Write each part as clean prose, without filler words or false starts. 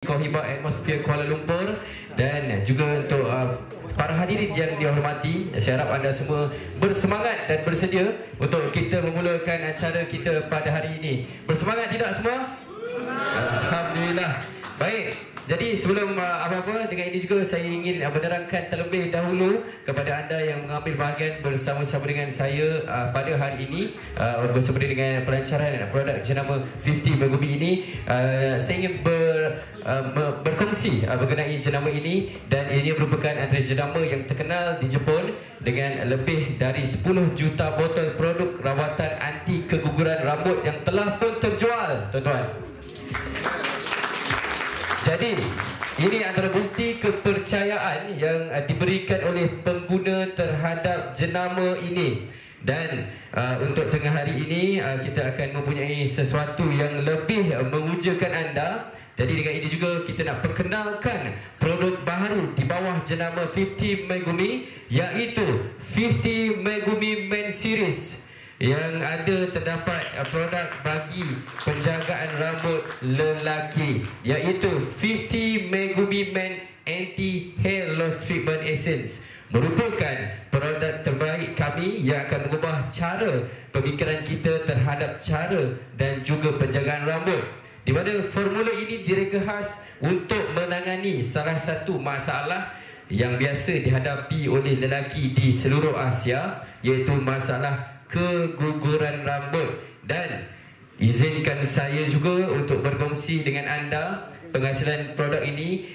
Kohibah Atmosphere Kuala Lumpur, dan juga untuk para hadirin yang dihormati, saya harap anda semua bersemangat dan bersedia untuk kita memulakan acara kita pada hari ini. Bersemangat tidak semua? Alhamdulillah. Baik. Jadi sebelum apa-apa, dengan ini juga saya ingin menerangkan terlebih dahulu kepada anda yang mengambil bahagian bersama-sama dengan saya pada hari ini bersama dengan pelancaran produk jenama 50 Megumi ini. Saya ingin berkongsi mengenai jenama ini, dan ini merupakan antara jenama yang terkenal di Jepun dengan lebih dari 10 juta botol produk rawatan anti keguguran rambut yang telah pun terjual, tuan-tuan. Jadi, ini antara bukti kepercayaan yang diberikan oleh pengguna terhadap jenama ini. Dan untuk tengah hari ini, kita akan mempunyai sesuatu yang lebih mengujakan anda. Jadi dengan ini juga kita nak perkenalkan produk baru di bawah jenama 50 Megumi, iaitu 50 Megumi Men Series, yang ada terdapat produk bagi penjagaan rambut lelaki, iaitu 50 Megumi Men Anti Hair Loss Treatment Essence. Merupakan produk terbaik kami yang akan mengubah cara pemikiran kita terhadap cara dan juga penjagaan rambut, di mana formula ini direka khas untuk menangani salah satu masalah yang biasa dihadapi oleh lelaki di seluruh Asia, iaitu masalah keguguran rambut. Dan izinkan saya juga untuk berkongsi dengan anda penghasilan produk ini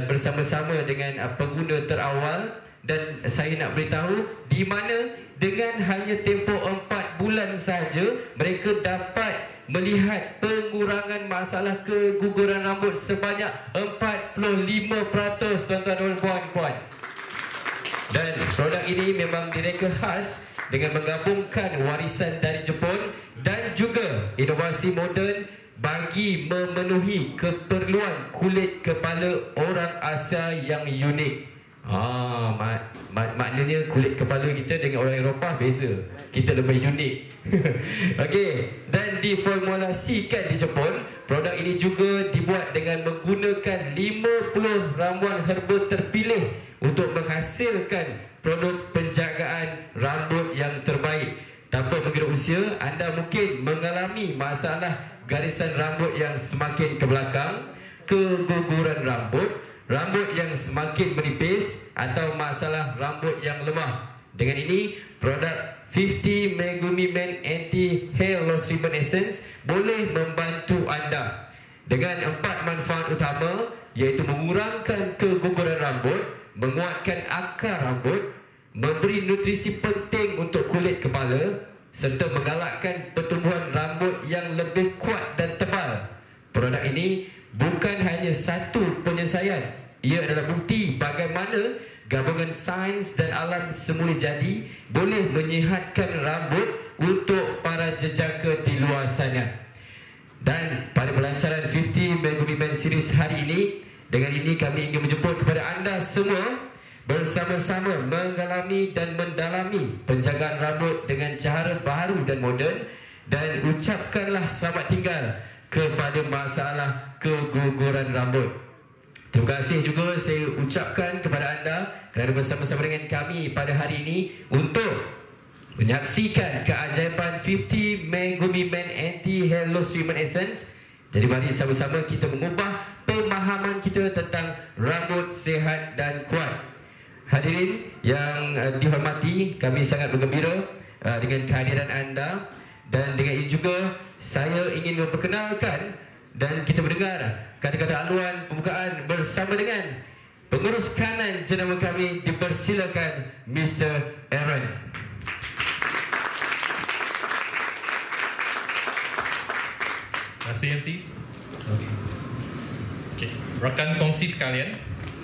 bersama-sama dengan pengguna terawal. Dan saya nak beritahu di mana dengan hanya tempoh 4 bulan saja mereka dapat melihat pengurangan masalah keguguran rambut sebanyak 45%, tuan-tuan dan puan-puan. Dan produk ini memang direka khas dengan menggabungkan warisan dari Jepun dan juga inovasi moden bagi memenuhi keperluan kulit kepala orang Asia yang unik. Maknanya kulit kepala kita dengan orang Eropah beza. Kita lebih unik. Okey, dan diformulasikan di Jepun, produk ini juga dibuat dengan menggunakan 50 ramuan herba terpilih untuk menghasilkan produk penjagaan rambut yang terbaik. Tanpa mengira usia, anda mungkin mengalami masalah garisan rambut yang semakin ke belakang, keguguran rambut, rambut yang semakin menipis, atau masalah rambut yang lemah. Dengan ini, produk 50 Megumi Men Anti Hair Loss Treatment Essence boleh membantu anda dengan 4 manfaat utama, iaitu mengurangkan keguguran rambut, menguatkan akar rambut, memberi nutrisi penting untuk kulit kepala, serta menggalakkan pertumbuhan rambut yang lebih kuat dan tebal. Produk ini bukan hanya satu penyelesaian, ia adalah bukti bagaimana gabungan sains dan alam semula jadi boleh menyihatkan rambut untuk para jejaka di luar sana. Dan pada pelancaran 50 Megumi Men Series hari ini, dengan ini kami ingin menjemput kepada anda semua bersama-sama mengalami dan mendalami penjagaan rambut dengan cara baru dan moden, dan ucapkanlah selamat tinggal kepada masalah keguguran rambut. Terima kasih juga saya ucapkan kepada anda kerana bersama-sama dengan kami pada hari ini untuk menyaksikan keajaiban 50 Megumi Men Anti Hair Loss Treatment Essence. Jadi mari sama-sama kita mengubah pemahaman kita tentang rambut sihat dan kuat. Hadirin yang dihormati, kami sangat bergembira dengan kehadiran anda. Dan dengan ini juga saya ingin memperkenalkan dan kita mendengar kata-kata aluan pembukaan bersama dengan pengurus kanan jenama kami. Dipersilakan Mr. Aaron. Terima kasih MC. Okay. Rakan kongsi sekalian,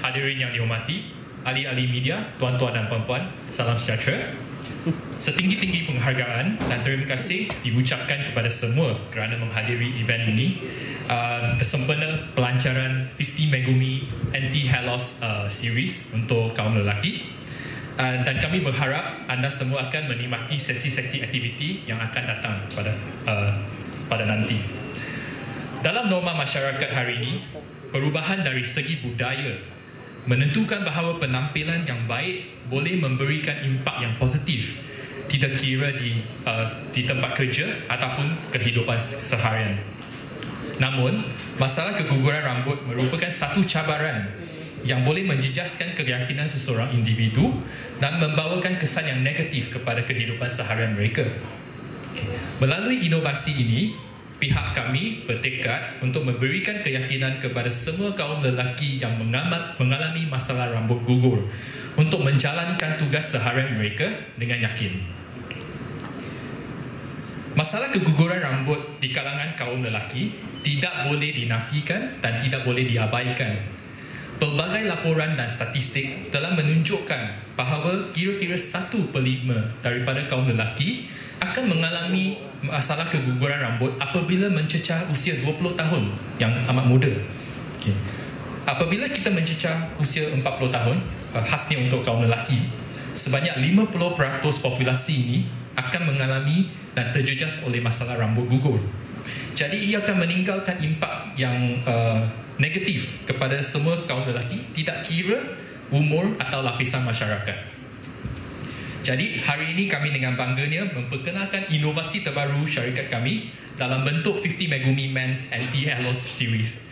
hadirin yang dihormati, ahli-ahli media, tuan-tuan dan puan-puan, salam sejahtera. Setinggi-tinggi penghargaan dan terima kasih diucapkan kepada semua kerana menghadiri event ini bersempena pelancaran 50 Megumi Anti Hair Loss Series untuk kaum lelaki. Dan kami berharap anda semua akan menikmati sesi-sesi aktiviti yang akan datang pada nanti. Dalam norma masyarakat hari ini, perubahan dari segi budaya, menentukan bahawa penampilan yang baik boleh memberikan impak yang positif, tidak kira di tempat kerja ataupun kehidupan seharian. Namun, masalah keguguran rambut merupakan satu cabaran yang boleh menjejaskan keyakinan seseorang individu dan membawakan kesan yang negatif kepada kehidupan seharian mereka. Melalui inovasi ini, pihak kami bertekad untuk memberikan keyakinan kepada semua kaum lelaki yang mengalami masalah rambut gugur untuk menjalankan tugas seharian mereka dengan yakin. Masalah keguguran rambut di kalangan kaum lelaki tidak boleh dinafikan dan tidak boleh diabaikan. Pelbagai laporan dan statistik telah menunjukkan bahawa kira-kira 1/5 daripada kaum lelaki akan mengalami masalah keguguran rambut apabila mencecah usia 20 tahun yang amat muda. Okay. Apabila kita mencecah usia 40 tahun, khasnya untuk kaum lelaki, sebanyak 50% populasi ini akan mengalami dan terjejas oleh masalah rambut gugur. Jadi ia akan meninggalkan impak yang negatif kepada semua kaum lelaki, tidak kira umur atau lapisan masyarakat. Jadi hari ini kami dengan bangganya memperkenalkan inovasi terbaru syarikat kami dalam bentuk 50 Megumi Men's Anti-Hair Loss Series.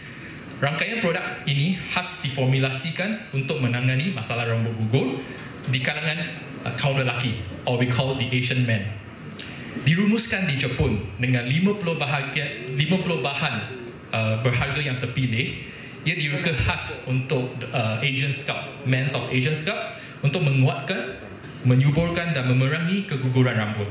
Rangkaian produk ini khas diformulasikan untuk menangani masalah rambut gugur di kalangan kaum lelaki, or we call the Asian men. Dirumuskan di Jepun dengan 50 bahan berharga yang terpilih. Ia direka khas untuk Asian Scalp, Men's of Asian Scalp, untuk menguatkan, menyuburkan dan memerangi keguguran rambut.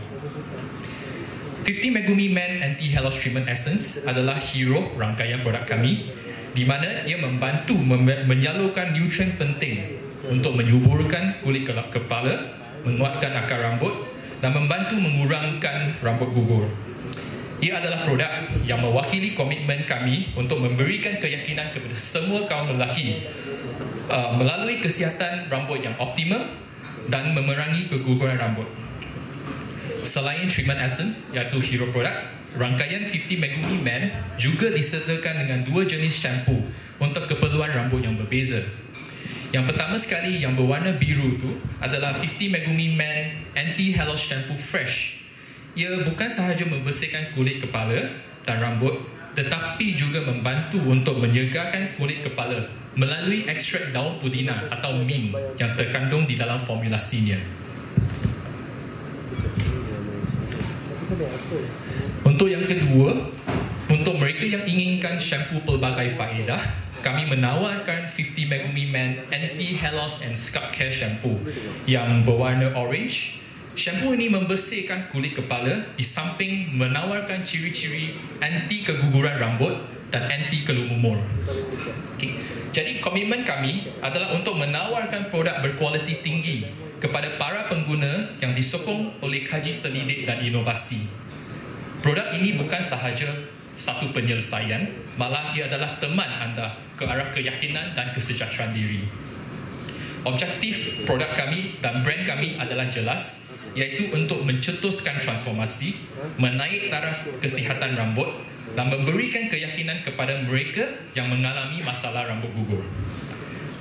50 Megumi Men Anti-Hair Loss Treatment Essence adalah hero rangkaian produk kami, di mana ia membantu menyalurkan nutrien penting untuk menyuburkan kulit kepala, menguatkan akar rambut dan membantu mengurangkan rambut gugur. Ia adalah produk yang mewakili komitmen kami untuk memberikan keyakinan kepada semua kaum lelaki melalui kesihatan rambut yang optimal dan memerangi keguguran rambut. Selain treatment essence iaitu hero produk, rangkaian 50 Megumi Men juga disertakan dengan 2 jenis shampoo untuk keperluan rambut yang berbeza. Yang pertama sekali yang berwarna biru tu adalah 50 Megumi Men Anti-Hair Loss Shampoo Fresh. Ia bukan sahaja membersihkan kulit kepala dan rambut, tetapi juga membantu untuk menyegarkan kulit kepala melalui ekstrak daun pudina atau mint yang terkandung di dalam formulasinya. Untuk yang kedua, untuk mereka yang inginkan shampoo pelbagai faedah, kami menawarkan 50 Megumi Men Anti-Hair Loss and Scalp Care Shampoo yang berwarna orange. Shampoo ini membersihkan kulit kepala di samping menawarkan ciri-ciri anti keguguran rambut dan anti kelumur. Okay. Jadi komitmen kami adalah untuk menawarkan produk berkualiti tinggi kepada para pengguna yang disokong oleh kaji selidik dan inovasi. Produk ini bukan sahaja satu penyelesaian, malah ia adalah teman anda ke arah keyakinan dan kesejahteraan diri. Objektif produk kami dan brand kami adalah jelas, iaitu untuk mencetuskan transformasi, menaik taraf kesihatan rambut dan memberikan keyakinan kepada mereka yang mengalami masalah rambut gugur.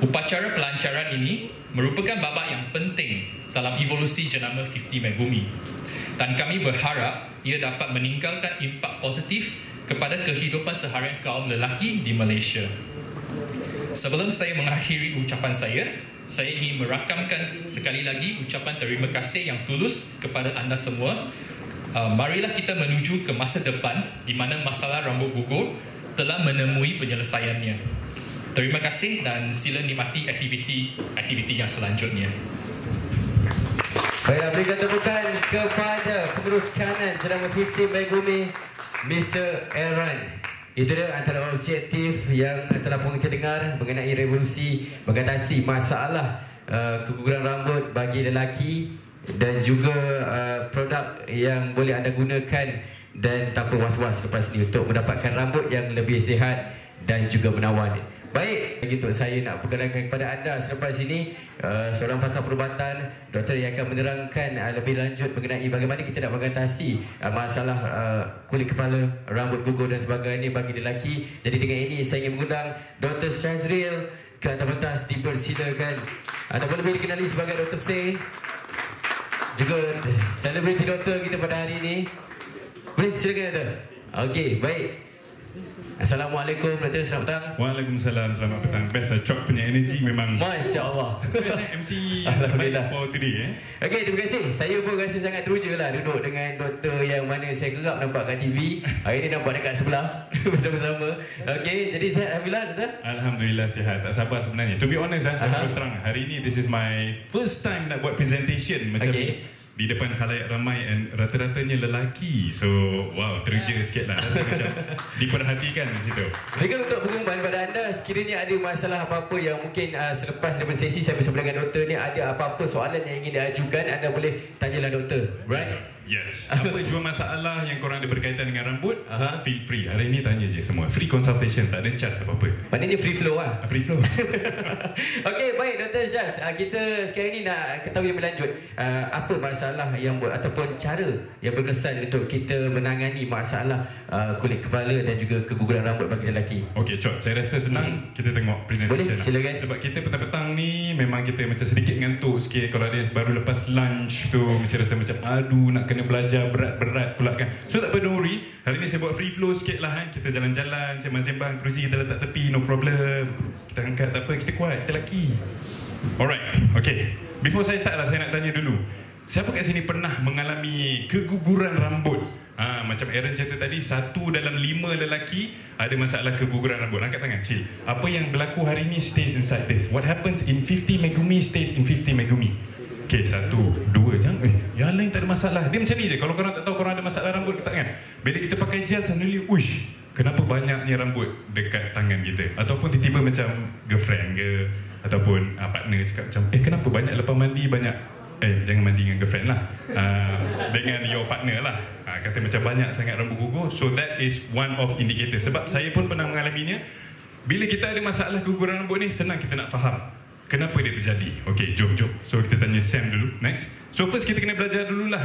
Upacara pelancaran ini merupakan babak yang penting dalam evolusi jenama 50 Megumi, dan kami berharap ia dapat meninggalkan impak positif kepada kehidupan seharian kaum lelaki di Malaysia. Sebelum saya mengakhiri ucapan saya ingin merakamkan sekali lagi ucapan terima kasih yang tulus kepada anda semua. Marilah kita menuju ke masa depan di mana masalah rambut gugur telah menemui penyelesaiannya. Terima kasih dan sila nikmati aktiviti yang selanjutnya. Saya berikan tepukan kepada penerus kanan jenama 50 Megumi, Mr. Aaron. Itu dia antara objektif yang telah pun kita dengar mengenai revolusi mengatasi masalah keguguran rambut bagi lelaki, dan juga produk yang boleh anda gunakan dan tanpa was-was lepas ini untuk mendapatkan rambut yang lebih sihat dan juga menawan. Baik, begitu saya nak perkenalkan kepada anda selepas ini seorang pakar perubatan, doktor yang akan menerangkan lebih lanjut mengenai bagaimana kita nak mengatasi masalah kulit kepala, rambut gugur dan sebagainya bagi lelaki. Jadi dengan ini saya ingin mengundang Dr. Shazril ke atas pentas, dipersilakan. Ataupun lebih dikenali sebagai Dr. C, juga selebriti doktor kita pada hari ini. Boleh silakan doktor. Okey, baik. Assalamualaikum, Doktor. Selamat petang. Waalaikumsalam, selamat petang. Best lah, Chok punya energy memang Masya Allah. best MC Alhamdulillah for today. Okey, terima kasih. Saya pun rasa sangat teruja lah duduk dengan doktor yang mana saya kerap nampak kat TV. Hari ni nampak dekat sebelah bersama-sama. Okey, jadi sihat Alhamdulillah, Doktor? Alhamdulillah sihat. Tak sabar sebenarnya. To be honest, saya terus terang. Hari ni this is my first time nak buat presentation macam ni di depan khalayak ramai and rata-ratanya lelaki. So, wow, teruja sikit lah. Rasa macam diperhatikan di situ. Jadi untuk pengumuman pada anda, sekiranya ada masalah apa-apa yang mungkin selepas daripada sesi saya bersama dengan doktor ni, ada apa-apa soalan yang ingin diajukan, anda boleh tanyalah doktor. Right? Yes. Apa jua masalah yang korang ada berkaitan dengan rambut, feel free. Hari ni tanya je semua. Free consultation, tak ada charge apa-apa. Maknanya free flow lah. Free flow. Okey, baik Dr. Shaz. Kita sekarang ni nak ketahui lebih lanjut apa masalah yang ataupun cara yang berkesan untuk kita menangani masalah kulit kepala dan juga keguguran rambut bagi lelaki. Okey, Cok. Saya rasa senang kita tengok presentation. Boleh, silakan. Sebab kita petang-petang ni memang kita macam sedikit ngantuk sikit. Kalau dia baru lepas lunch tu mesti rasa macam aduh nak kena belajar berat-berat pula kan. So tak apa, don't worry. Hari ni saya buat free flow sikit lah. Kita jalan-jalan, sembang-sembang, kerusi kita letak tepi, no problem. Kita angkat, tak apa, kita kuat, kita lelaki. Alright, okay. Before saya start lah, saya nak tanya dulu. Siapa kat sini pernah mengalami keguguran rambut? Macam Aaron cerita tadi, 1 dalam 5 lelaki ada masalah keguguran rambut. Angkat tangan, chill. Apa yang berlaku hari ni stays inside this. What happens in 50 Megumi stays in 50 Megumi. Okay, 1, 2, jangan. Yang lain tak ada masalah. Dia macam ni je. Kalau korang tak tahu korang ada masalah rambut ke tak kan? Bila kita pakai gel suddenly, uish, kenapa banyaknya rambut dekat tangan kita? Ataupun tiba-tiba macam girlfriend ke, ataupun partner cakap macam, kenapa banyak lepas mandi banyak. Jangan mandi dengan girlfriend lah. Dengan your partner lah. Kata macam banyak sangat rambut gugur. So that is one of indicator. Sebab saya pun pernah mengalaminya. Bila kita ada masalah keguguran rambut ni, senang kita nak faham kenapa dia terjadi. Okay, jom. So kita tanya Sam dulu. Next. So first kita kena belajar dululah.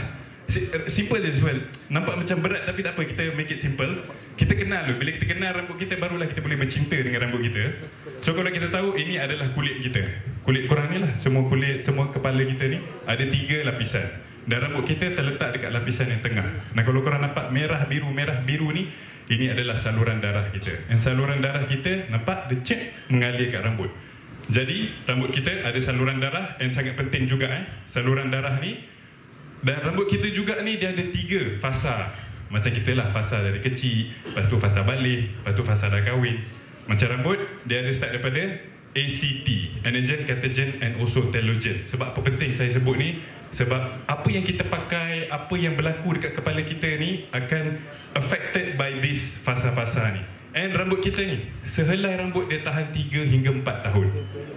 Simple je Ismail. Nampak macam berat tapi tak apa, kita make it simple. Kita kenal dulu. Bila kita kenal rambut kita, barulah kita boleh bercinta dengan rambut kita. So kalau kita tahu ini adalah kulit kita, kulit korang ni lah, semua kulit, semua kepala kita ni ada 3 lapisan. Dan rambut kita terletak dekat lapisan yang tengah. Nah, kalau korang nampak merah biru ni, ini adalah saluran darah kita. Dan saluran darah kita nampak dia cek mengalir kat rambut. Jadi rambut kita ada saluran darah, yang sangat penting juga saluran darah ni. Dan rambut kita juga ni dia ada 3 fasa. Macam kita lah, fasa dari kecil, lepas tu fasa balik, lepas tu fasa dah kahwin. Macam rambut dia ada start daripada ACT, anagen, catagen and also telogen. Sebab apa penting saya sebut ni? Sebab apa yang kita pakai, apa yang berlaku dekat kepala kita ni akan affected by this fasa-fasa ni. And rambut kita ni, sehelai rambut dia tahan 3 hingga 4 tahun.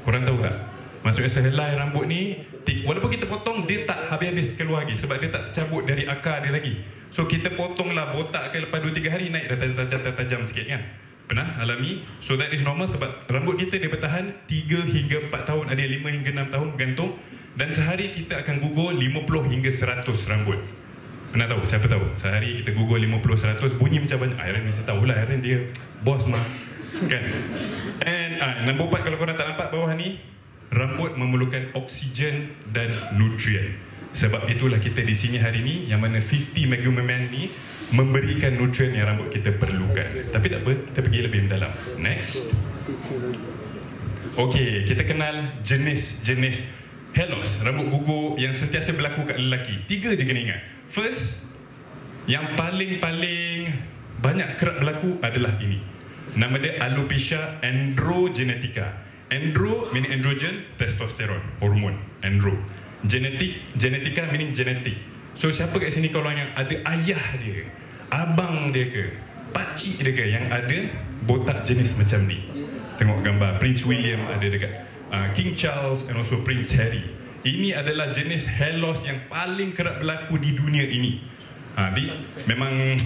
Korang tahu tak? Maksudnya sehelai rambut ni, walaupun kita potong, dia tak habis-habis keluar lagi. Sebab dia tak tercabut dari akar dia lagi. So kita potonglah botak ke, lepas 2-3 hari naik dah tajam sikit kan. Pernah alami? So that is normal sebab rambut kita dia bertahan 3 hingga 4 tahun. Ada 5 hingga 6 tahun bergantung. Dan sehari kita akan gugur 50 hingga 100 rambut. Pernah tahu? Siapa tahu? Sehari kita gugur 50-100, bunyi macam banyak. Aaron mesti tahulah, Aaron dia bos mah. Kan? And nombor 4, kalau korang tak nampak bawah ni, rambut memerlukan oksigen dan nutrien. Sebab itulah kita di sini hari ni, yang mana 50 Megumiman ni memberikan nutrien yang rambut kita perlukan. Tapi tak apa, kita pergi lebih mendalam. Next. Okey, kita kenal jenis-jenis hair loss, rambut gugur yang sentiasa berlaku kat lelaki. 3 je kena ingat. First, yang paling banyak kerap berlaku adalah ini. Nama dia alopecia androgenetica. Andro meaning androgen, testosteron, hormon, andro. Genetica meaning genetic. So siapa kat sini kalau yang ada ayah dia, abang dia ke, pakcik dia ke yang ada botak jenis macam ni? Tengok gambar Prince William ada dekat King Charles and also Prince Harry. Ini adalah jenis hair loss yang paling kerap berlaku di dunia ini. Memang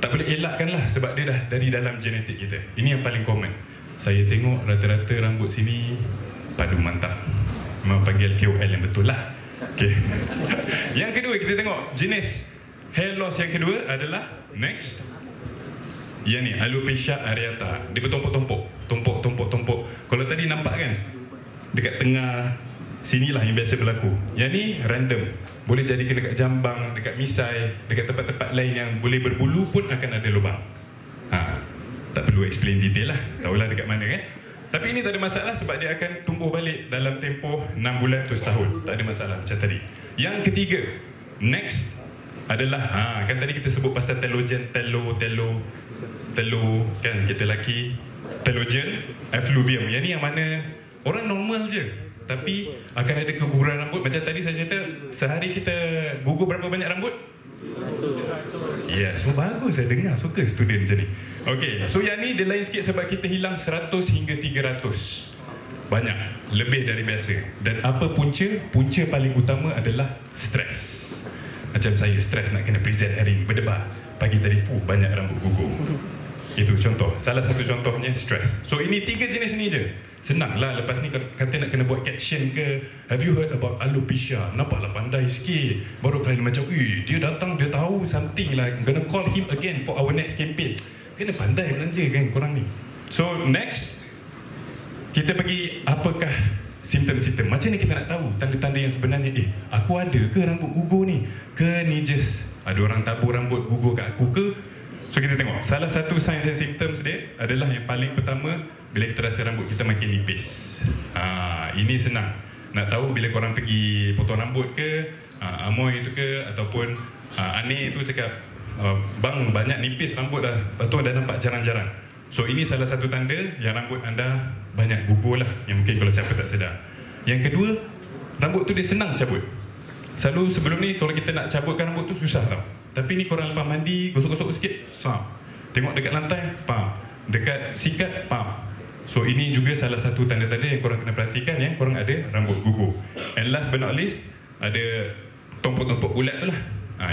tak boleh elakkan lah sebab dia dah dari dalam genetik kita. Ini yang paling common. Saya tengok rata-rata rambut sini padu mantap. Memang panggil KOL yang betul lah. Okay. Yang kedua kita tengok jenis hair loss yang kedua adalah next. Yang ni alopecia areata. Dia bertumpuk-tumpuk. Tumpuk. Kalau tadi nampak kan dekat tengah sinilah yang biasa berlaku. Yang ni random. Boleh jadi dekat jambang, dekat misai, dekat tempat-tempat lain yang boleh berbulu pun akan ada lubang. Tak perlu explain detail lah. Tahulah dekat mana kan. Tapi ini tak ada masalah sebab dia akan tumbuh balik dalam tempoh 6 bulan atau setahun. Tak ada masalah macam tadi. Yang ketiga, next adalah kan tadi kita sebut pasal telogen, telo kan kita laki telogen, effluvium. Yang ni yang mana orang normal je tapi akan ada keguguran rambut. Macam tadi saya cerita, sehari kita gugur berapa banyak rambut? Ya, semua bagus saya dengar. Suka student macam ni. Okay, so yang ni dia lain sikit sebab kita hilang 100 hingga 300. Banyak, lebih dari biasa. Dan apa punca? Punca paling utama adalah stres. Macam saya stres nak kena present hari ni, berdebar. Pagi tadi, banyak rambut gugur. Itu contoh. Salah satu contohnya stres. So ini 3 jenis ni je. Senang lah. Lepas ni kata nak kena buat caption ke, have you heard about alopecia? Nampaklah pandai sikit. Baru kali macam, dia datang, dia tahu something lah. I'm gonna call him again for our next campaign. Kena pandai belanja kan korang ni. So next, kita pergi apakah simptom-simptom. Macam ni kita nak tahu tanda-tanda yang sebenarnya, aku ada ke rambut gugur ni? Ke ni just ada orang tabur rambut gugur kat aku ke? So kita tengok, salah satu signs and symptoms dia adalah yang paling pertama, bila kita rasa rambut kita makin nipis. Ini senang. Nak tahu bila korang pergi potong rambut ke, amoy tu ke, ataupun Aneh tu cakap, bang banyak nipis rambut dah, lepas tu dah nampak jarang-jarang. So ini salah satu tanda yang rambut anda banyak gugur lah, yang mungkin kalau siapa tak sedar. Yang kedua, rambut tu dia senang cabut. Selalu sebelum ni kalau kita nak cabutkan rambut tu susah tau. Tapi ni korang lepas mandi, gosok-gosok sikit, tengok dekat lantai, dekat sikat, So ini juga salah satu tanda-tanda yang korang kena perhatikan ya, korang ada rambut gugur. And last but not least, ada tumpuk-tumpuk bulat tu lah.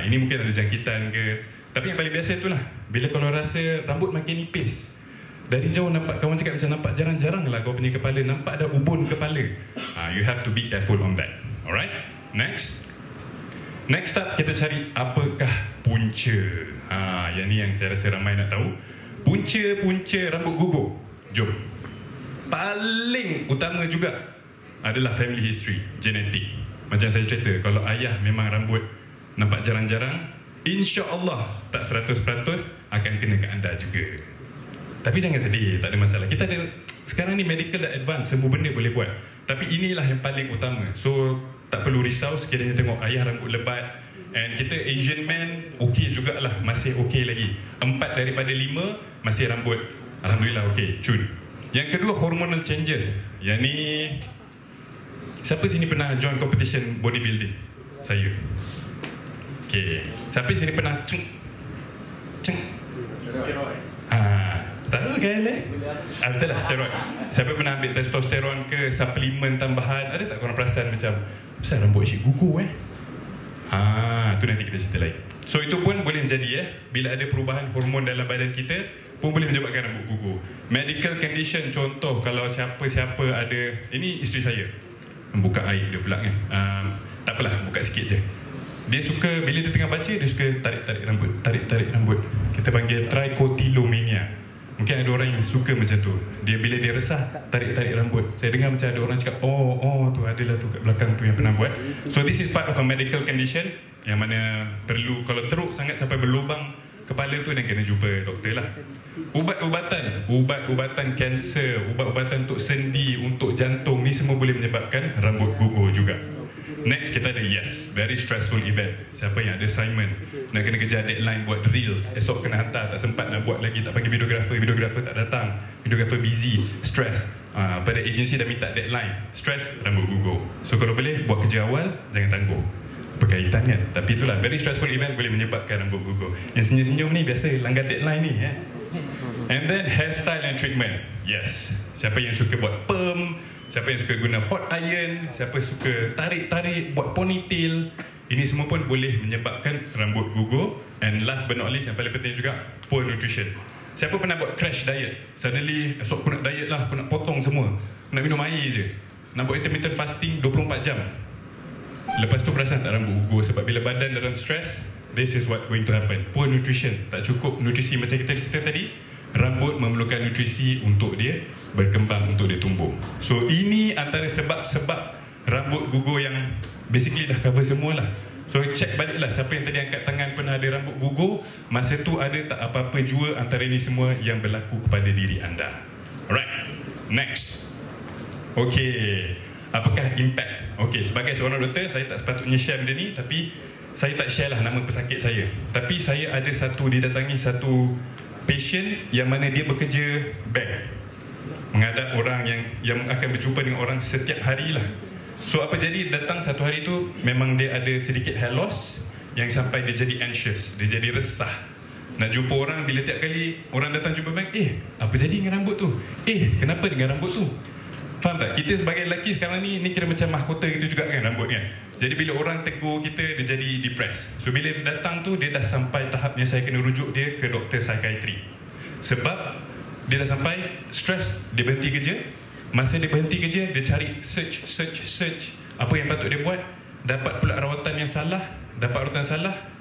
Ini mungkin ada jangkitan ke. Tapi yang paling biasa tu lah, bila korang rasa rambut makin nipis, dari jauh nampak, kawan cakap macam nampak jarang-jarang lah kau punya kepala, nampak ada ubun kepala. You have to be careful on that. Alright, Next up, kita cari apakah punca. Yang ni yang saya rasa ramai nak tahu. Punca rambut gugur. Jom. Paling utama juga adalah family history, genetik. Macam saya cerita, kalau ayah memang rambut nampak jarang-jarang, insya-Allah tak 100% akan kena ke anda juga. Tapi jangan sedih, tak ada masalah. Kita ada, sekarang ni medical dah advance, semua benda boleh buat. Tapi inilah yang paling utama. So tak perlu risau sekiranya tengok ayah rambut lebat. And kita Asian man okey jugalah, masih okey lagi. 4 daripada 5 masih rambut, alhamdulillah okey, cun. Yang kedua, hormonal changes. Yang ni, siapa sini pernah join competition bodybuilding? Saya. Okey, siapa sini pernah ceng? Tahu kan betul lah, steroid. Siapa pernah ambil testosteron ke, suplemen tambahan? Ada tak korang perasan macam besar rambut asyik gugur tu nanti kita cerita lain. So itu pun boleh menjadi bila ada perubahan hormon dalam badan kita pun boleh menyebabkan rambut gugur. Medical condition, contoh kalau siapa-siapa ada, ini isteri saya membuka aib dia pula kan, tak apalah, buka sikit je. Dia suka, bila dia tengah baca, dia suka tarik-tarik rambut. Kita panggil trichotillomania. Mungkin ada orang yang suka macam tu. Dia bila dia resah, tarik-tarik rambut. Saya dengar macam ada orang cakap, oh tu adalah tu kat belakang tu yang pernah buat. So this is part of a medical condition yang mana perlu, kalau teruk sangat sampai berlubang kepala tu, dan kena jumpa doktor lah. Ubat-ubatan kanser, ubat-ubatan untuk sendi, untuk jantung, ni semua boleh menyebabkan rambut gugur juga. Next, kita ada very stressful event. Siapa yang ada assignment, nak kena kejar deadline buat reels, esok kena hantar, tak sempat nak buat lagi, tak panggil videographer tak datang, videographer busy, stress. Pada agensi dah minta deadline, stress, rambut gugur. So kalau boleh, buat kerja awal, jangan tangguh. Berkaitan kan? Tapi itulah, very stressful event boleh menyebabkan rambut gugur. Yang senyum-senyum ni biasa langgar deadline ni And then hairstyle and treatment. Siapa yang suka buat perm, siapa yang suka guna hot iron, siapa suka tarik-tarik, buat ponytail, ini semua pun boleh menyebabkan rambut gugur. And last but not least, yang paling penting juga, poor nutrition. Siapa pernah buat crash diet? Suddenly esok aku nak diet lah, aku nak potong semua, nak minum air je, nak buat intermittent fasting 24 jam. Lepas tu perasan tak rambut gugur? Sebab bila badan dalam stress, this is what going to happen. Poor nutrition, tak cukup nutrisi. Macam kita cerita tadi, rambut memerlukan nutrisi untuk dia berkembang, untuk dia tumbuh. So ini antara sebab-sebab rambut gugur yang basically dah cover semua lah. So check balik lah, siapa yang tadi angkat tangan pernah ada rambut gugur, masa tu ada tak apa-apa jua antara ini semua yang berlaku kepada diri anda. Alright, next. Okay, apakah impact? Okay, sebagai seorang doktor, saya tak sepatutnya share benda ni, tapi saya tak share lah nama pesakit saya. Tapi saya ada didatangi satu patient yang mana dia bekerja bank, menghadap orang yang akan berjumpa dengan orang setiap hari lah. So apa jadi, datang satu hari tu memang dia ada sedikit hair loss yang sampai dia jadi anxious, dia jadi resah nak jumpa orang. Bila tiap kali orang datang jumpa bank, apa jadi dengan rambut tu? Kenapa dengan rambut tu? Faham tak? Kita sebagai lelaki sekarang ni kira macam mahkota gitu juga kan, rambut kan. Jadi bila orang tegur kita, dia jadi depressed. So bila dia datang tu, dia dah sampai tahapnya saya kena rujuk dia ke doktor psikiatri. Sebab dia dah sampai stress, dia berhenti kerja. Masa dia berhenti kerja, dia cari search apa yang patut dia buat. Dapat pula rawatan yang salah.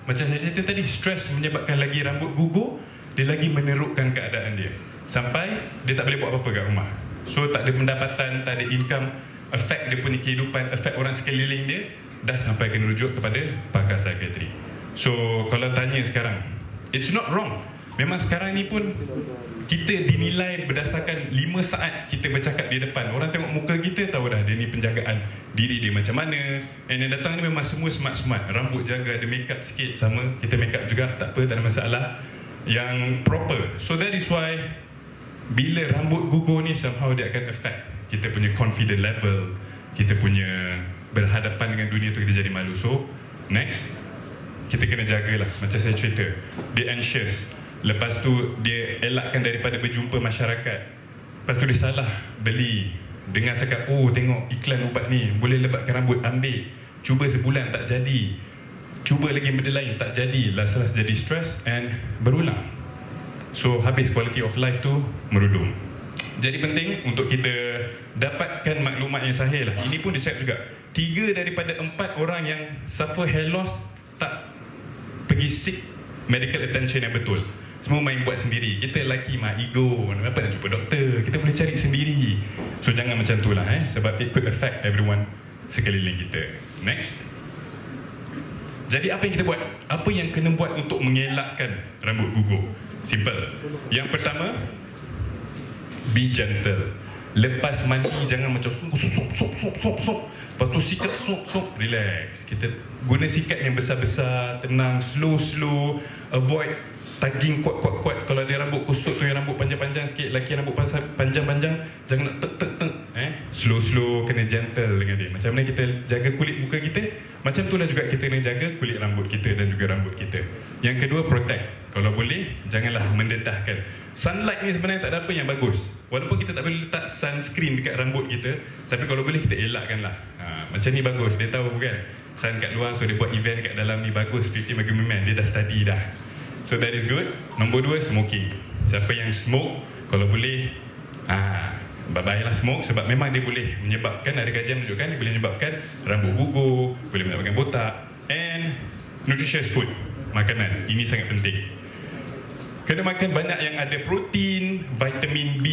Macam saya cerita tadi, stres menyebabkan lagi rambut gugur, dia lagi menerukkan keadaan dia sampai dia tak boleh buat apa-apa kat rumah. So tak ada pendapatan, tak ada income, affect dia punya kehidupan, affect orang sekeliling dia, dah sampai kena rujuk kepada pakar psikiatri. So kalau tanya sekarang, it's not wrong. Memang sekarang ni pun kita dinilai berdasarkan 5 saat kita bercakap di depan. Orang tengok muka kita, tahu dah dia ni penjagaan diri dia macam mana. And yang datang ni memang semua smart-smart. Rambut jaga, ada make up sikit, sama kita make up juga, tak apa, tak ada masalah. Yang proper. So that is why bila rambut gugur ni, somehow dia akan affect kita punya confident level, kita punya berhadapan dengan dunia tu, kita jadi malu. So next, kita kena jagalah. Macam saya cerita, dia anxious, lepas tu dia elakkan daripada berjumpa masyarakat, lepas tu dia salah beli, dengar cakap, tengok iklan ubat ni boleh lebatkan rambut, ambil, cuba sebulan tak jadi, cuba lagi benda lain tak jadi, last jadi stress and berulang. So habis quality of life tu merudum. Jadi penting untuk kita dapatkan maklumat yang sahih lah. Ini pun dia cakap juga, 3 daripada 4 orang yang suffer hair loss tak pergi seek medical attention yang betul. Semua main buat sendiri. Kita lelaki mah ego, apa nak jumpa doktor, kita boleh cari sendiri. So jangan macam tu lah, sebab it could affect everyone sekeliling kita. Next. Jadi apa yang kita buat? Apa yang kena buat untuk mengelakkan rambut gugur? Simple. Yang pertama, be gentle. Lepas mandi jangan macam sop. Lepas tu sikat sop, relax. Kita guna sikat yang besar-besar, tenang, slow. Avoid tagging kuat. Kalau dia rambut kusut tu, yang rambut panjang-panjang sikit, lelaki rambut panjang-panjang, jangan nak tek. Slow, kena gentle dengan dia. Macam mana kita jaga kulit muka kita, macam itulah juga kita kena jaga kulit rambut kita dan juga rambut kita. Yang kedua, protect. Kalau boleh, janganlah mendedahkan. Sunlight ni sebenarnya tak ada apa yang bagus. Walaupun kita tak boleh letak sunscreen dekat rambut kita, tapi kalau boleh kita elakkanlah. Macam ni bagus, dia tahu kan, sun kat luar, so dia buat event kat dalam ni bagus, 50 mm, dia dah study dah. So that is good. Nombor 2, smoking. Siapa yang smoke, kalau boleh, bye-bye lah smoke. Sebab memang dia boleh menyebabkan, ada kajian menunjukkan dia boleh menyebabkan rambut gugur, boleh menyebabkan botak. And nutritious food, makanan, ini sangat penting. Kena makan banyak yang ada protein, vitamin B.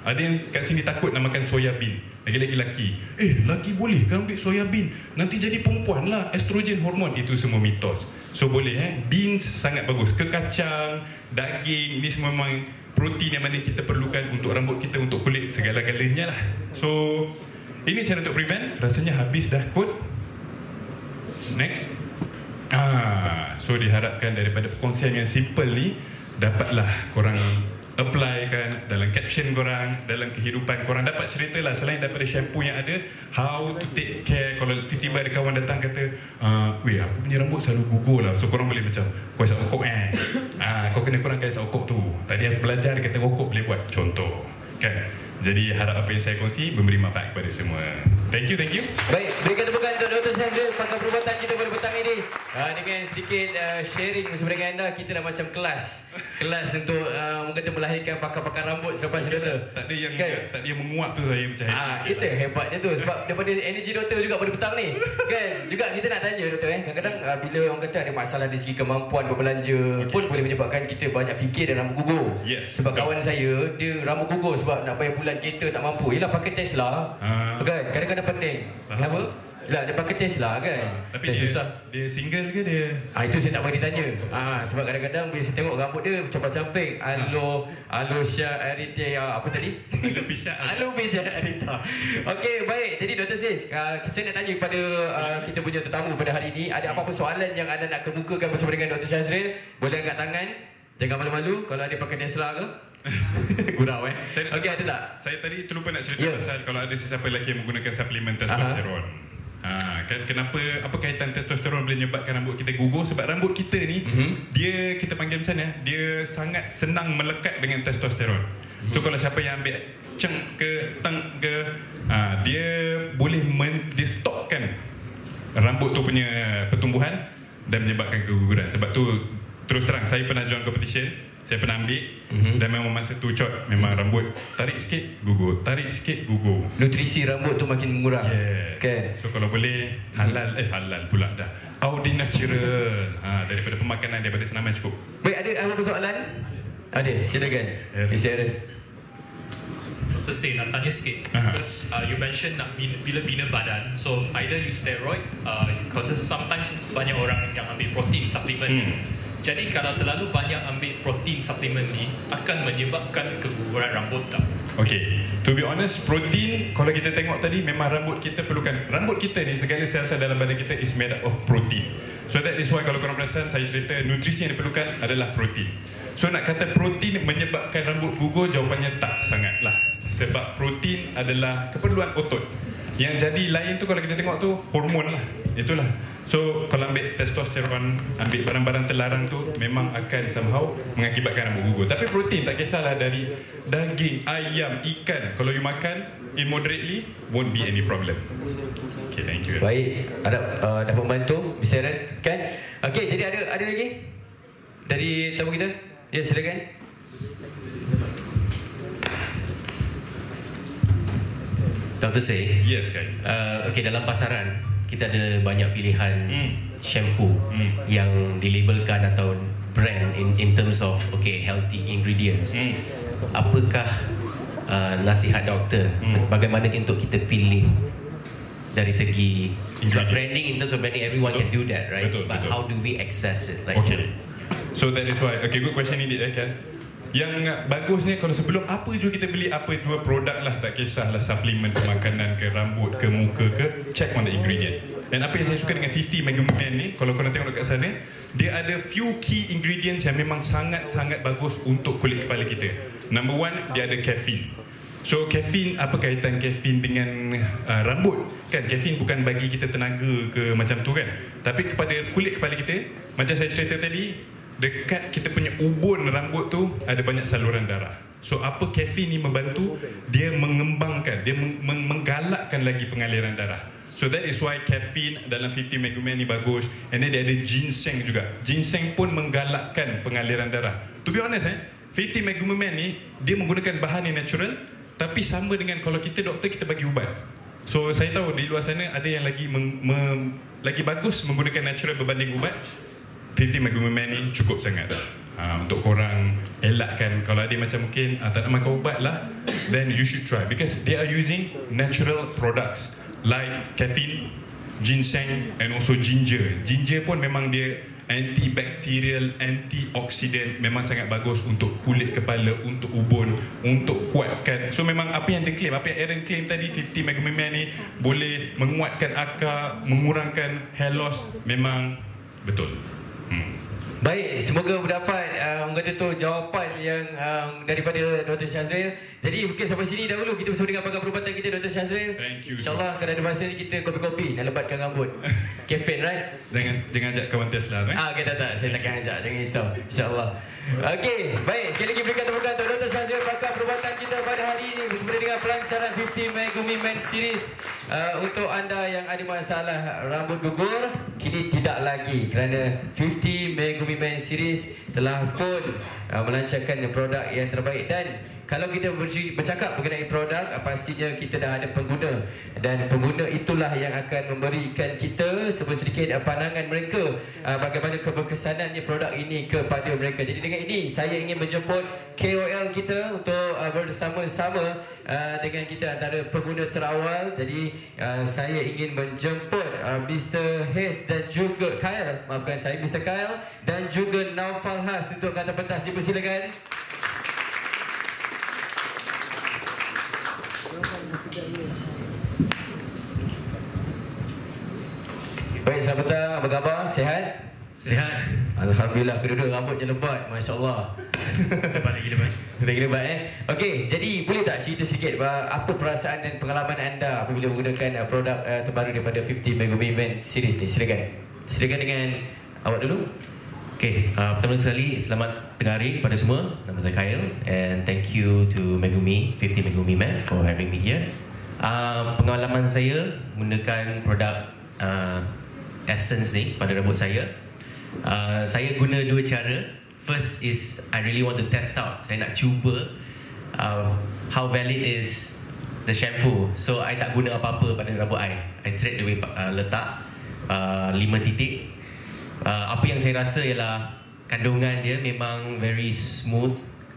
Ada yang kat sini takut nak makan soya bean. Lagi-lagi laki boleh kan ambil soya bean, nanti jadi perempuan lah, estrogen hormon. Itu semua mitos. So boleh beans sangat bagus. Ke kacang, daging, ini semua memang protein yang mana kita perlukan untuk rambut kita, untuk kulit, segala-galanya lah. So ini cara untuk prevent. Rasanya habis dah kot. Next. So diharapkan daripada perkongsian yang simple ni, dapatlah korang apply kan dalam caption korang, dalam kehidupan korang. Dapat cerita lah, selain daripada shampoo yang ada, how to take care. Kalau tiba-tiba ada kawan datang kata, aku punya rambut selalu gugur lah, so korang boleh macam, kau isap rokok kau kena kurangkan isap rokok tu. Tadi aku belajar, dia kata rokok boleh buat, contoh kan. Jadi harap apa yang saya kongsi memberi manfaat kepada semua. Thank you. Baik, berikan tepukan untuk Dr. Syazril, pakar perubatan kita pada petang ini. Dengan sedikit sharing bersama dengan anda, kita dah macam kelas untuk orang kata melahirkan pakar-pakar rambut selepas ni, Doktor. Tak ada yang kan? tak ada yang menguap tu saya macam Itu hebatnya tu, sebab daripada energi Doktor juga pada petang ni. Kan? Juga kita nak tanya Doktor, kadang-kadang bila orang kata ada masalah dari segi kemampuan berbelanja pun boleh menyebabkan kita banyak fikir dan rambut gugur. Yes, sebab betul. kawan saya, dia rambut gugur sebab nak bayar bulan kereta tak mampu. Yelah, pakai Tesla. Kan? Kadang-kadang pening. Kenapa? Yelah, dia pakai Tesla kan. Tapi dan dia, susah. dia single ke dia? Itu saya tak boleh ditanya. Sebab kadang-kadang bila saya tengok rambut dia campur-camping. Alosia Arita, apa tadi? Alopecia Arita. Okey, baik. Jadi Dr. Sis, saya nak tanya kepada kita punya tetamu pada hari ini, ada apa-apa soalan yang anda nak kemukakan bersama dengan Dr. Syazril? Boleh angkat tangan. Jangan malu-malu kalau ada pakai Tesla ke. Gurau Okey, ada tak? Saya tadi terlupa nak cerita pasal kalau ada sesiapa lelaki yang menggunakan suplemen testosteron. Kan kenapa, apa kaitan testosteron boleh menyebabkan rambut kita gugur? Sebab rambut kita ni dia, kita panggil macam mana, dia sangat senang melekat dengan testosteron. So kalau siapa yang ambil ceng ke teng ke, dia boleh dia stopkan rambut tu punya pertumbuhan dan menyebabkan keguguran. Sebab tu terus terang, saya pernah join competition, saya pernah ambil dan memang masa tu cot, memang rambut tarik sikit gugur, tarik sikit gugur. Nutrisi rambut tu makin mengurang. Kan? So kalau boleh halal pula dah, Audi natural, daripada pemakanan, daripada senaman cukup. Baik, ada apa soalan? Ada, silakan. Mr. Aaron. Dr. Say, nak tanya sikit. Because you mentioned nak bila bina badan, so either use steroid, because sometimes banyak orang yang ambil protein supplement. Jadi kalau terlalu banyak ambil protein supplement ni akan menyebabkan keguguran rambut tak? Okay, to be honest, protein, kalau kita tengok tadi, memang rambut kita perlukan. Rambut kita ni, segala sel-sel dalam badan kita is made up of protein. So that is why kalau korang perasan, saya cerita nutrisi yang diperlukan adalah protein. So nak kata protein menyebabkan rambut gugur, jawapannya tak sangat lah. Sebab protein adalah keperluan otot. Yang jadi lain tu kalau kita tengok tu hormon lah. Itulah. So kalau ambil testosteron, ambil barang-barang terlarang tu, memang akan somehow mengakibatkan rambut gugur. Tapi protein tak kisahlah, dari daging, ayam, ikan, kalau you makan in moderately, won't be any problem. Okay, thank you. Baik, ada membantu Mr. Aaron kan? Okay, jadi ada lagi dari tamu kita? Ya, silakan. Dr. Say. Yes, guys. Okay, dalam pasaran kita ada banyak pilihan shampoo yang dilabelkan atau brand in terms of healthy ingredients. Apakah nasihat doktor bagaimana untuk kita pilih dari segi sebab branding, in terms of branding, everyone can do that, right? Betul, But betul. how do we access it? Okay. So that is why, good question indeed, kan? Yang bagusnya kalau sebelum apa jua kita beli, apa jua produk lah, tak kisahlah suplemen ke makanan ke rambut ke muka ke, check on the ingredient. Dan apa yang saya suka dengan 50 Megaman ni, kalau korang tengok dekat sana, dia ada few key ingredients yang memang sangat-sangat bagus untuk kulit kepala kita. Number one, dia ada caffeine. So caffeine, apa kaitan caffeine dengan rambut? Kan caffeine bukan bagi kita tenaga ke macam tu kan, tapi kepada kulit kepala kita, macam saya cerita tadi, dekat kita punya ubun rambut tu ada banyak saluran darah. So apa caffeine ni membantu, dia mengembangkan, dia menggalakkan lagi pengaliran darah. So that is why caffeine dalam 50 Megaman ni bagus. And then dia ada ginseng juga. Ginseng pun menggalakkan pengaliran darah. To be honest 50 Megaman ni dia menggunakan bahan yang natural, tapi sama dengan kalau kita doktor, kita bagi ubat. So saya tahu di luar sana ada yang lagi lagi bagus menggunakan natural berbanding ubat. 50 Megaman ni cukup sangat untuk korang elakkan. Kalau ada macam mungkin tak nak makan ubat lah, then you should try, because they are using natural products like caffeine, ginseng and also ginger. Ginger pun memang dia antibacterial, antioksidan, memang sangat bagus untuk kulit kepala, untuk ubun, untuk kuatkan. So memang apa yang diklaim, apa yang Aaron claim tadi, 50 Megaman ni boleh menguatkan akar, mengurangkan hair loss, memang betul. Baik, semoga mendapat orang kata tu jawapan yang daripada Dr. Syazril. Jadi mungkin sampai sini dahulu kita bersama dengan pakar perubatan kita, Dr. Syazril. Thank you. InsyaAllah kalau ada masa ni kita kopi-kopi nak lebatkan rambut. Caffeine, right? Jangan ajak kawan Tesla Okay, tak. Saya takkan ajak, jangan risau. InsyaAllah. Okey, baik. Sekali lagi berikan tepukan untuk Dr. Syazril, pakar perubatan kita pada hari ini bersama dengan pelancaran 50 Megaman Series Untuk anda yang ada masalah rambut gugur, kini tidak lagi, kerana 50 Megumi Man Series telah pun melancarkan produk yang terbaik. Dan kalau kita bercakap mengenai produk, pastinya kita dah ada pengguna, dan pengguna itulah yang akan memberikan kita sedikit pandangan mereka bagaimana keberkesanannya produk ini kepada mereka. Jadi dengan ini saya ingin menjemput KOL kita untuk bersama-sama dengan kita antara pengguna terawal. Jadi saya ingin menjemput Mr. Hez dan juga Kyle, maafkan saya, Mr. Kyle dan juga Naufal Has untuk kata pentas. Dipersilakan. Baik, selamat petang. Apa khabar? Sihat? Sihat. Alhamdulillah, kedua-dua rambutnya lebat. Masya Allah. Lagi lebat. Lagi lebat Okey, jadi boleh tak cerita sikit apa perasaan dan pengalaman anda apabila menggunakan produk terbaru daripada 50 Megumi Man Series ni? Silakan. Silakan dengan awak dulu. Okay, pertama sekali selamat tengah hari kepada semua. Nama saya Kyle and thank you to Megumi, 50 Megumi Man for having me here. Pengalaman saya menggunakan produk Essence ni pada rambut saya. Saya guna dua cara. First is I really want to test out. Saya nak cuba how valid is the shampoo. So I tak guna apa-apa pada rambut I straight away letak 5 titik. Apa yang saya rasa ialah kandungan dia memang very smooth,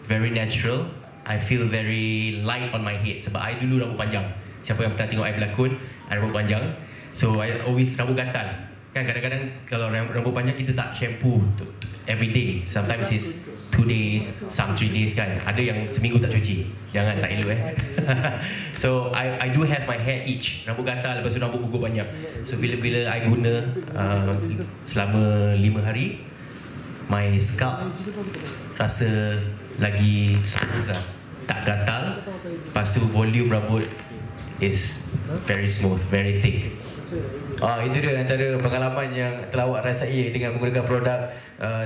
very natural. I feel very light on my head sebab I dulu rambut panjang. Siapa yang pernah tengok I berlakon, I rambut panjang. So I always rambut gatal. Kan kadang-kadang kalau rambut panjang kita tak shampoo every day. Sometimes it's 2 days, some 3 days kan. Ada yang seminggu tak cuci. Jangan, tak elok So I do have my hair itch. Rambut gatal, lepas tu rambut gugur banyak. So bila-bila I guna selama 5 hari, my scalp rasa lagi smooth lah. Tak gatal. Lepas tu volume rambut is very smooth, very thick. Itu dia antara pengalaman yang telah awak rasai dengan menggunakan produk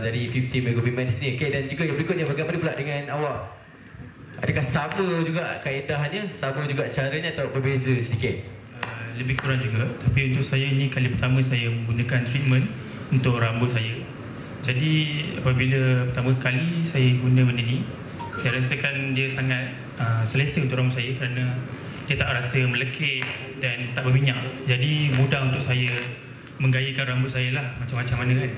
dari 50 Megumi Man ni. Okay, dan juga yang berikutnya, bagaimana pula dengan awak? Adakah sama juga kaedahnya, sama juga caranya atau berbeza sedikit? Lebih kurang juga. Tapi untuk saya ni kali pertama saya menggunakan treatment untuk rambut saya. Jadi apabila pertama kali saya guna benda ni, saya rasakan dia sangat selesa untuk rambut saya kerana dia tak rasa melekit dan tak berminyak. Jadi mudah untuk saya menggayakan rambut saya lah, macam-macam mana kan.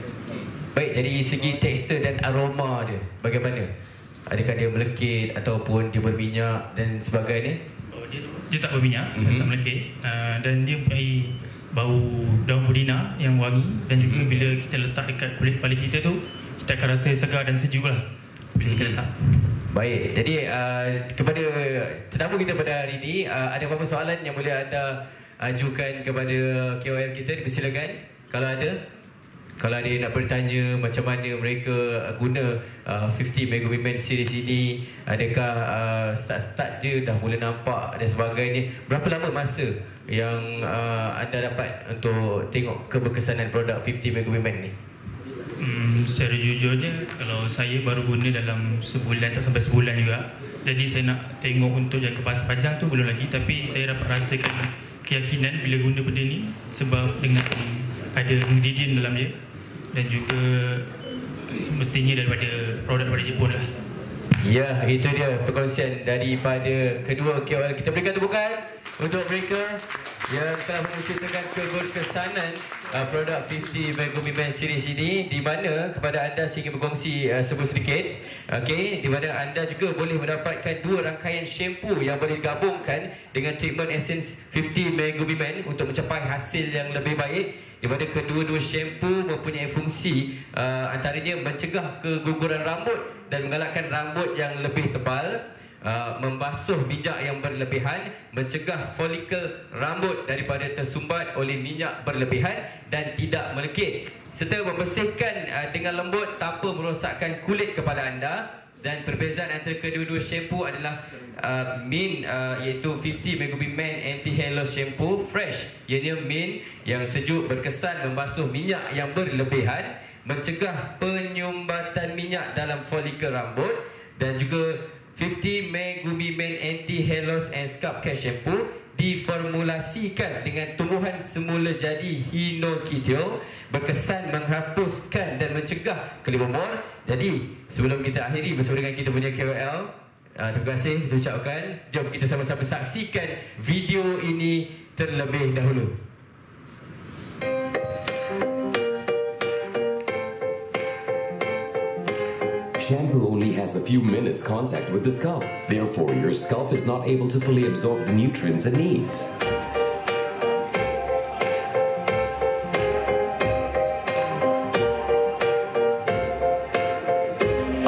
Baik, dari segi tekstur dan aroma dia, bagaimana? Adakah dia melekit ataupun dia berminyak dan sebagainya? Dia tak berminyak, tak melekit, dan dia mempunyai bau daun pudina yang wangi. Dan juga bila kita letak dekat kulit kepala kita tu, kita akan rasa segar dan sejuk lah bila kita letak. Baik, jadi kepada tetamu kita pada hari ini, ada apa-apa soalan yang boleh anda ajukan kepada KOL kita? Dipersilakan. Kalau ada yang nak bertanya macam mana mereka guna 50 Megumi Man Series ini, adakah start je dah mula nampak dan sebagainya, berapa lama masa yang anda dapat untuk tengok keberkesanan produk 50 Megumi Man ni? Secara jujurnya, kalau saya baru guna dalam sebulan, tak sampai sebulan juga. Jadi saya nak tengok untuk jangka masa panjang tu belum lagi. Tapi saya dapat rasakan keyakinan bila guna benda ni, sebab dengan ada ingredient dalam dia dan juga semestinya daripada produk daripada Jepun lah. Ya, itu dia perkongsian daripada kedua KOL kita. Berikan tepukan untuk mereka yang telah menceritakan keberkesanan produk 50 Megumi Man Series ini, di mana kepada anda saya ingin berkongsi sedikit. Okey, di mana anda juga boleh mendapatkan dua rangkaian shampoo yang boleh digabungkan dengan treatment Essence 50 Megumi Man untuk mencapai hasil yang lebih baik, di mana kedua-dua shampoo mempunyai fungsi antaranya mencegah keguguran rambut dan menggalakkan rambut yang lebih tebal, membasuh minyak yang berlebihan, mencegah folikel rambut daripada tersumbat oleh minyak berlebihan dan tidak melekit, serta membersihkan dengan lembut tanpa merosakkan kulit kepala anda. Dan perbezaan antara kedua-dua shampoo adalah Mint iaitu 50 Megumi Man Anti-Hair Loss Shampoo Fresh, ianya mint yang sejuk berkesan membasuh minyak yang berlebihan, mencegah penyumbatan minyak dalam folikel rambut. Dan juga 50 Megumi Man Anti-Hair Loss and Scalp Care Shampoo diformulasikan dengan tumbuhan semula jadi hinokitil, berkesan menghapuskan dan mencegah kelip umur. Jadi sebelum kita akhiri bersama dengan kita punya KOL, terima kasih kita ucapkan. Jom kita sama-sama saksikan video ini terlebih dahulu. Shampoo only has a few minutes contact with the scalp. Therefore, your scalp is not able to fully absorb the nutrients it needs.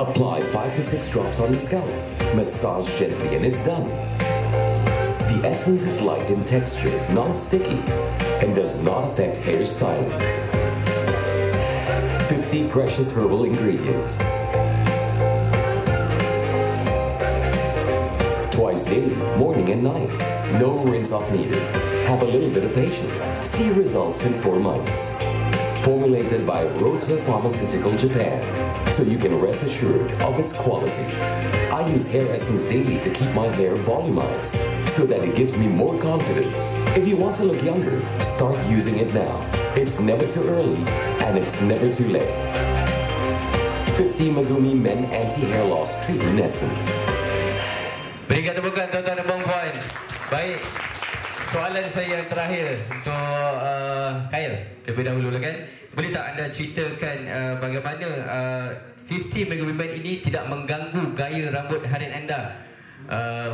Apply 5 to 6 drops on the scalp. Massage gently and it's done. The essence is light in texture, non-sticky, and does not affect hair styling. 50 precious herbal ingredients. Twice daily, morning and night. No rinse off needed. Have a little bit of patience. See results in 4 months. Formulated by Rota Pharmaceutical Japan, so you can rest assured of its quality. I use Hair Essence daily to keep my hair volumized, so that it gives me more confidence. If you want to look younger, start using it now. It's never too early, and it's never too late. 50 Megumi Men Anti-Hair Loss Treatment Essence. Berikan tepukan tuan-tuan dan puan-puan. Baik, soalan saya yang terakhir untuk Khail terlebih dahulu kan. Boleh tak anda ceritakan bagaimana 50 Megumi Men ini tidak mengganggu gaya rambut harian anda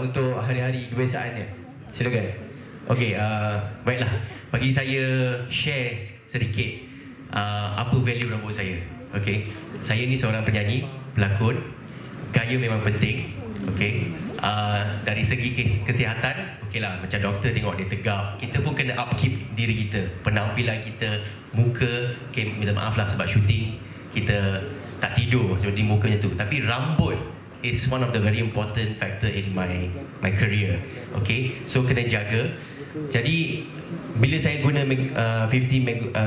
untuk hari-hari kebiasaannya? Silakan. Okey, baiklah. Bagi saya share sedikit apa value rambut saya. Okey, saya ni seorang penyanyi, pelakon. Gaya memang penting. Okey. Dari segi kesihatan, okeylah, macam doktor tengok dia tegap, kita pun kena upkeep diri kita, penampilan kita, muka. Okay, minta maaf lah sebab syuting kita tak tidur seperti mukanya tu, tapi rambut is one of the very important factor in my career. Okay, so kena jaga. Jadi bila saya guna 50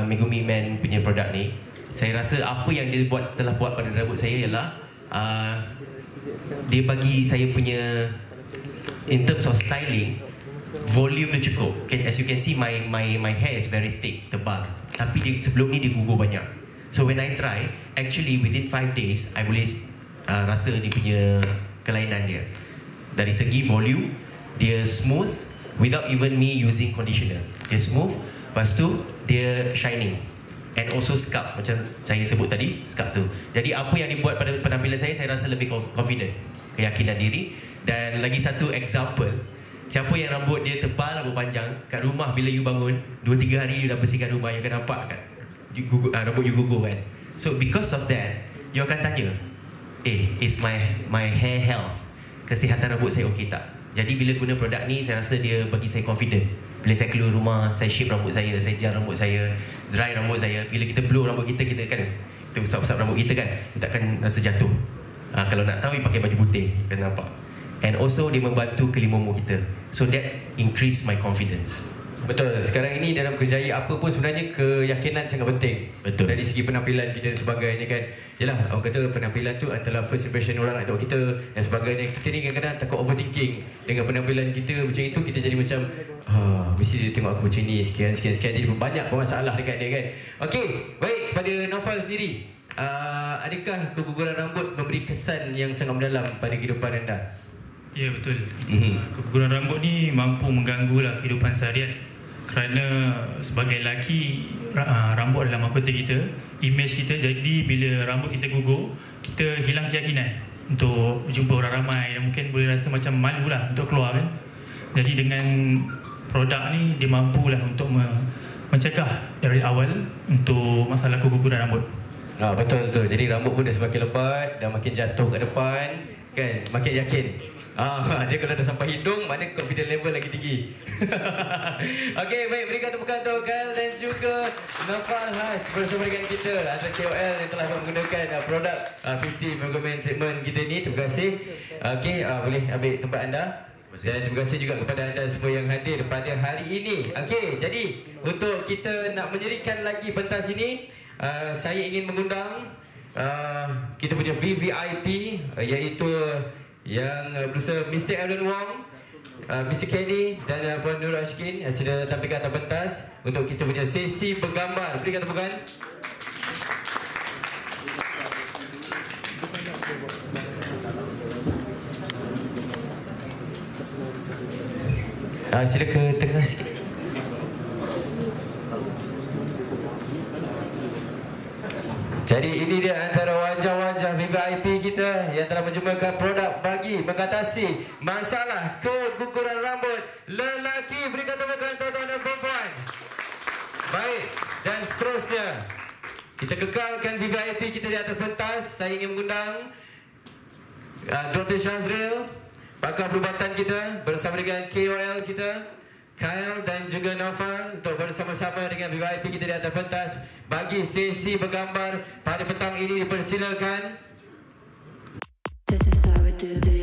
Megumi Men punya produk ni, saya rasa apa yang dia telah buat pada rambut saya ialah dia bagi saya punya, in terms of styling, volume dia cukup. Okay, as you can see, my hair is very thick, tebal. Tapi sebelum ni dia gugur banyak. So when I try, actually within 5 days, I boleh rasa dia punya kelainan dia. Dari segi volume, dia smooth without even me using conditioner. Dia smooth, lepas tu dia shining. And also scalp, macam saya sebut tadi, scalp tu. Jadi apa yang dibuat pada penampilan saya rasa lebih confident, keyakinan diri. Dan lagi satu example, siapa yang rambut dia tebal, rambut panjang, kat rumah bila you bangun 2-3 hari you dah bersihkan rumah, you akan nampak kan rambut you gugur kan. So because of that, you akan tanya, is my hair health, kesihatan rambut saya okey tak? Jadi bila guna produk ni, saya rasa dia bagi saya confident. Bila saya keluar rumah, saya shape rambut saya gel rambut saya, dry rambut saya. Bila kita blow rambut kita kan, kita usap-usap rambut kita kan, kita takkan rasa jatuh. Kalau nak tahu, pakai baju putih, kan nampak. And also dia membantu kelimumu kita. So that increase my confidence. Betul. Sekarang ini dalam kerjaya apa pun sebenarnya keyakinan sangat penting. Betul. Dari segi penampilan kita dan sebagainya kan. Yalah, orang kata penampilan tu adalah first impression orang untuk kita dan sebagainya. Kita ni kadang-kadang takut overthinking dengan penampilan kita macam itu. Kita jadi macam mesti dia tengok aku macam ni, sekian. Jadi banyak masalah dekat dia kan. Okey, baik. Pada Naufal sendiri, adakah keguguran rambut memberi kesan yang sangat mendalam pada kehidupan anda? Ya, betul. Keguguran rambut ni mampu mengganggu lah kehidupan seharian. Kerana sebagai lelaki, rambut adalah mahkota kita, image kita. Jadi bila rambut kita gugur, kita hilang keyakinan untuk jumpa orang ramai dan mungkin boleh rasa macam malu lah untuk keluar kan. Jadi dengan produk ni, dia mampu lah untuk mencegah dari awal untuk masalah keguguran rambut. Betul. Jadi rambut pun dah semakin lebat dan makin jatuh ke depan kan, makin yakin. Dia kalau dah sampai hidung, mana confidence level lagi tinggi. Okey, baik, berikan tepukan untuk Khail dan juga Naufal Has bersama dengan kita, antara KOL yang telah menggunakan produk 50 Megumi Men treatment kita ni. Terima kasih. Okey, boleh ambil tempat anda. Dan terima kasih juga kepada anda semua yang hadir pada hari ini. Okey, jadi untuk kita nak menyerikan lagi pentas ini, saya ingin mengundang kita punya VVIP, iaitu yang berusaha Mr. Aaron Wong, Mr. Kenny dan Puan Nur Ashkin yang sudah tampilkan atas pentas untuk kita punya sesi bergambar. Berikan tepukan. Sila ke tengah sikit. Jadi ini dia antara wajah-wajah VIP kita yang telah menjumlakan produk bagi mengatasi masalah keguguran rambut lelaki. Berikan tepukan tuan-tuan dan puan-puan. Baik, dan seterusnya kita kekalkan VIP kita di atas pentas. Saya ingin mengundang Dr. Shazril, pakar perubatan kita, bersama dengan KOL kita Kyle dan juga Nova, untuk bersama-sama dengan VIP kita di atas pentas bagi sesi bergambar pada petang ini. Dipersilakan. This is how we do this.